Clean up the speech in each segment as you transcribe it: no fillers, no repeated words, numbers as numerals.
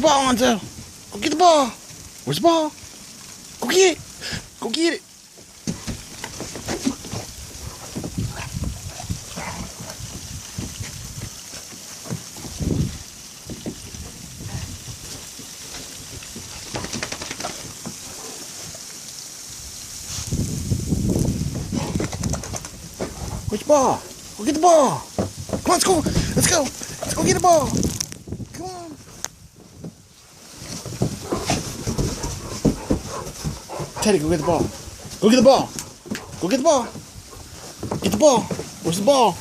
ball, Hanzo. Go get the ball. Where's the ball? Go get it. Go get it. Where's the ball? Go get the ball. Come on, let's go. Let's go. Let's go get the ball. Come on. Teddy, go get the ball. Go get the ball. Go get the ball. Get the ball. Where's the ball?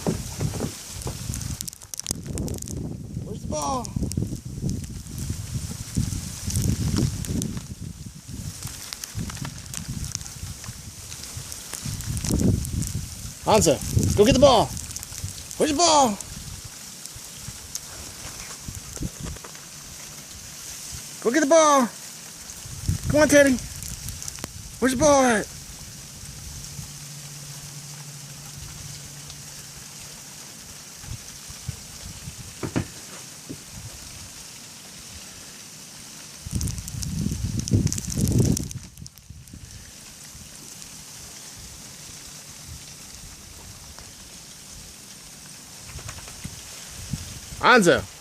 Where's the ball? Hanzo, go get the ball. Where's the ball? Go get the ball. Come on, Teddy. Where's the ball at? Hanzo.